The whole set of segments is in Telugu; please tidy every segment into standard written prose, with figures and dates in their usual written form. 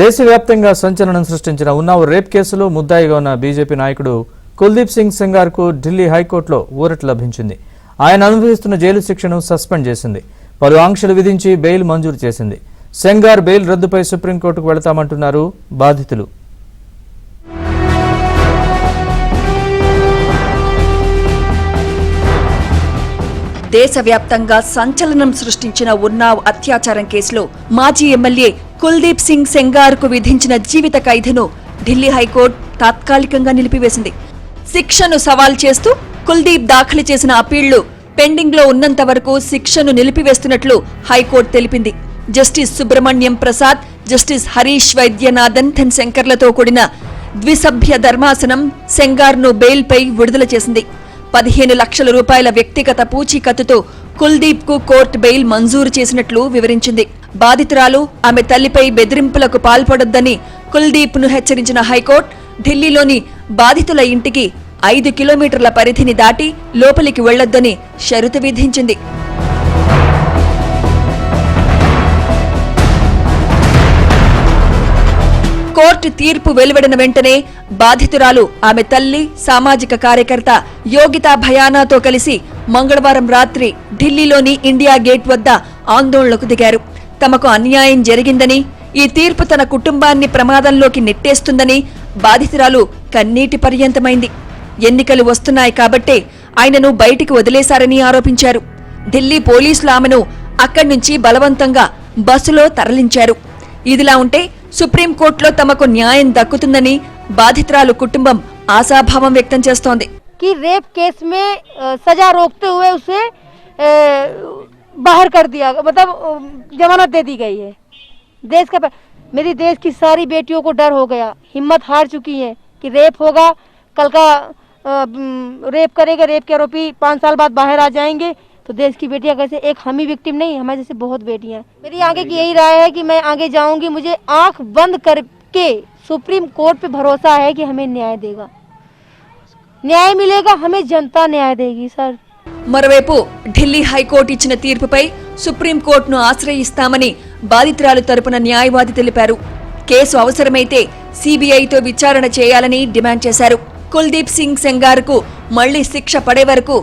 దేశవ్యాప్తంగా సంచలనం సృష్టించిన ఉన్నావ్ రేప్ కేసులో ముద్దాయిగా ఉన్న బీజేపీ నాయకుడు కుల్దీప్ సింగ్ సెంగార్కు ఢిల్లీ హైకోర్టులో ఊరట లభించింది. ఆయన అనుభవిస్తున్న జైలు శిక్షను సస్పెండ్ చేసింది. పలు ఆంక్షలు విధించి బెయిల్ మంజూరు చేసింది. సెంగార్ బెయిల్ రద్దుపై సుప్రీంకోర్టుకు వెళతామంటున్నారు బాధితులు. దేశవ్యాప్తంగా సంచలనం సృష్టించిన ఉన్నావ్ అత్యాచారం కేసులో మాజీ ఎమ్మెల్యే కుల్దీప్ సింగ్ సెంగార్కు విధించిన జీవిత ఖైదును ఢిల్లీ హైకోర్టు తాత్కాలికంగా నిలిపివేసింది. శిక్షను సవాల్ చేస్తూ కుల్దీప్ దాఖలు చేసిన అప్పీళ్లు పెండింగ్లో ఉన్నంత వరకు శిక్షను నిలిపివేస్తున్నట్లు హైకోర్టు తెలిపింది. జస్టిస్ సుబ్రహ్మణ్యం ప్రసాద్, జస్టిస్ హరీష్ వైద్యనాథన్ శంకర్లతో కూడిన ద్విసభ్య ధర్మాసనం సెంగార్ను బెయిల్పై విడుదల చేసింది. 15 లక్షల రూపాయల వ్యక్తిగత పూచీకత్తుతో కుల్దీప్ కు కోర్టు బెయిల్ మంజూరు చేసినట్లు వివరించింది. బాధితురాలు ఆమె తల్లిపై బెదిరింపులకు పాల్పడొద్దని కుల్దీప్ ను హెచ్చరించిన హైకోర్టు ఢిల్లీలోని బాధితుల ఇంటికి 5 కిలోమీటర్ల పరిధిని దాటి లోపలికి వెళ్లొద్దని షరతు విధించింది. కోర్టు తీర్పు వెలువడిన వెంటనే బాధితురాలు ఆమె తల్లి, సామాజిక కార్యకర్త యోగితా భయానాతో కలిసి మంగళవారం రాత్రి ఢిల్లీలోని ఇండియా గేట్ వద్ద ఆందోళనకు దిగారు. తమకు అన్యాయం జరిగిందని, ఈ తీర్పు తన కుటుంబాన్ని ప్రమాదంలోకి నెట్టేస్తుందని బాధితురాలు కన్నీటి పర్యంతమైంది. ఎన్నికలు వస్తున్నాయి కాబట్టే ఆయనను బయటికి వదిలేశారని ఆరోపించారు. ఢిల్లీ పోలీసులు ఆమెను అక్కడి నుంచి బలవంతంగా బస్సులో తరలించారు. ఇదిలా ఉంటే సుప్రీంకోర్టులో తమకు న్యాయం దక్కుతుందని బాధితురాలు కుటుంబం ఆశాభావం వ్యక్తం చేస్తోంది. कि रेप केस में सजा रोकते हुए उसे बाहर कर दिया, मतलब जमानत दे दी गई है. देश का मेरी देश की सारी बेटियों को डर हो गया, हिम्मत हार चुकी है कि रेप होगा, कल का रेप करेगा, रेप के आरोपी 5 साल बाद बाहर आ जाएंगे. तो देश की बेटियां कैसे, एक हम ही विक्टिम नहीं, हमारे जैसे बहुत बेटियां. मेरी आगे की यही राय है कि मैं आगे जाऊंगी. मुझे आंख बंद करके सुप्रीम कोर्ट पे भरोसा है कि हमें न्याय देगा, న్యాయ మిలేగా, హమే జనతా న్యాయ దేగి సార్. మరోవైపు ఢిల్లీ హైకోర్టు ఇచ్చిన తీర్పుపై సుప్రీంకోర్టును ఆశ్రయిస్తామని బాధితురాలు తరపున న్యాయవాది తెలిపారు. కేసు అవసరమైతే సీబీఐతో విచారణ చేయాలని డిమాండ్ చేశారు. కుల్దీప్ సింగ్ సెంగార్కు మళ్లీ శిక్ష పడే వరకు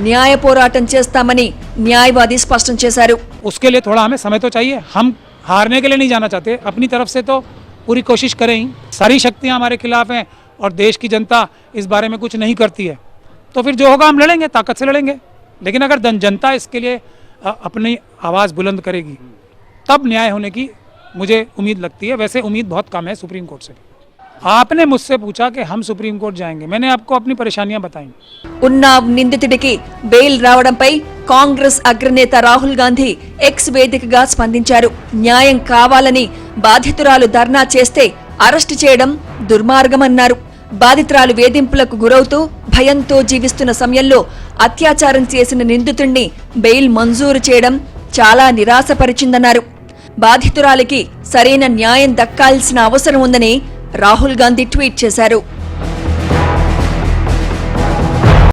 న్యాయ పోరాటం చేస్తామని న్యాయవాది స్పష్టం చేశారు. उसके लिए थोड़ा हमें समय तो चाहिए. हम हारने के लिए नहीं जाना चाहते, अपनी तरफ से तो पूरी कोशिश करें ही. सारी शक्तियां हमारे खिलाफ हैं और देश की जनता इस बारे में कुछ नहीं करती है, तो फिर जो होगा हम लड़ेंगे, ताकत से लड़ेंगे. लेकिन अगर जनता इसके लिए अपनी आवाज़ बुलंद करेगी तब न्याय होने की मुझे उम्मीद लगती है. वैसे उम्मीद बहुत कम है सुप्रीम कोर्ट से. आपने मुझसे पूछा कि हम सुप्रीम कोर्ट जाएंगे, मैंने आपको अपनी परेशानियां बताई. ఉన్నావ్ నిందితుడికి బెయిల్ రావడంపై కాంగ్రెస్ అగ్రనేత రాహుల్ గాంధీ ఎక్స్ వేదికగా స్పందించారు. న్యాయం కావాలని బాధితురాలు ధర్నా చేస్తే అరెస్టు చేయడం దుర్మార్గమన్నారు. బాధితురాలు వేధింపులకు గురవుతూ భయంతో జీవిస్తున్న సమయంలో అత్యాచారం చేసిన నిందితుడిని బెయిల్ మంజూరు చేయడం చాలా నిరాశపరిచిందన్నారు. బాధితురాలికి సరైన న్యాయం దక్కాల్సిన అవసరం ఉందని రాహుల్ గాంధీ ట్వీట్ చేశారు.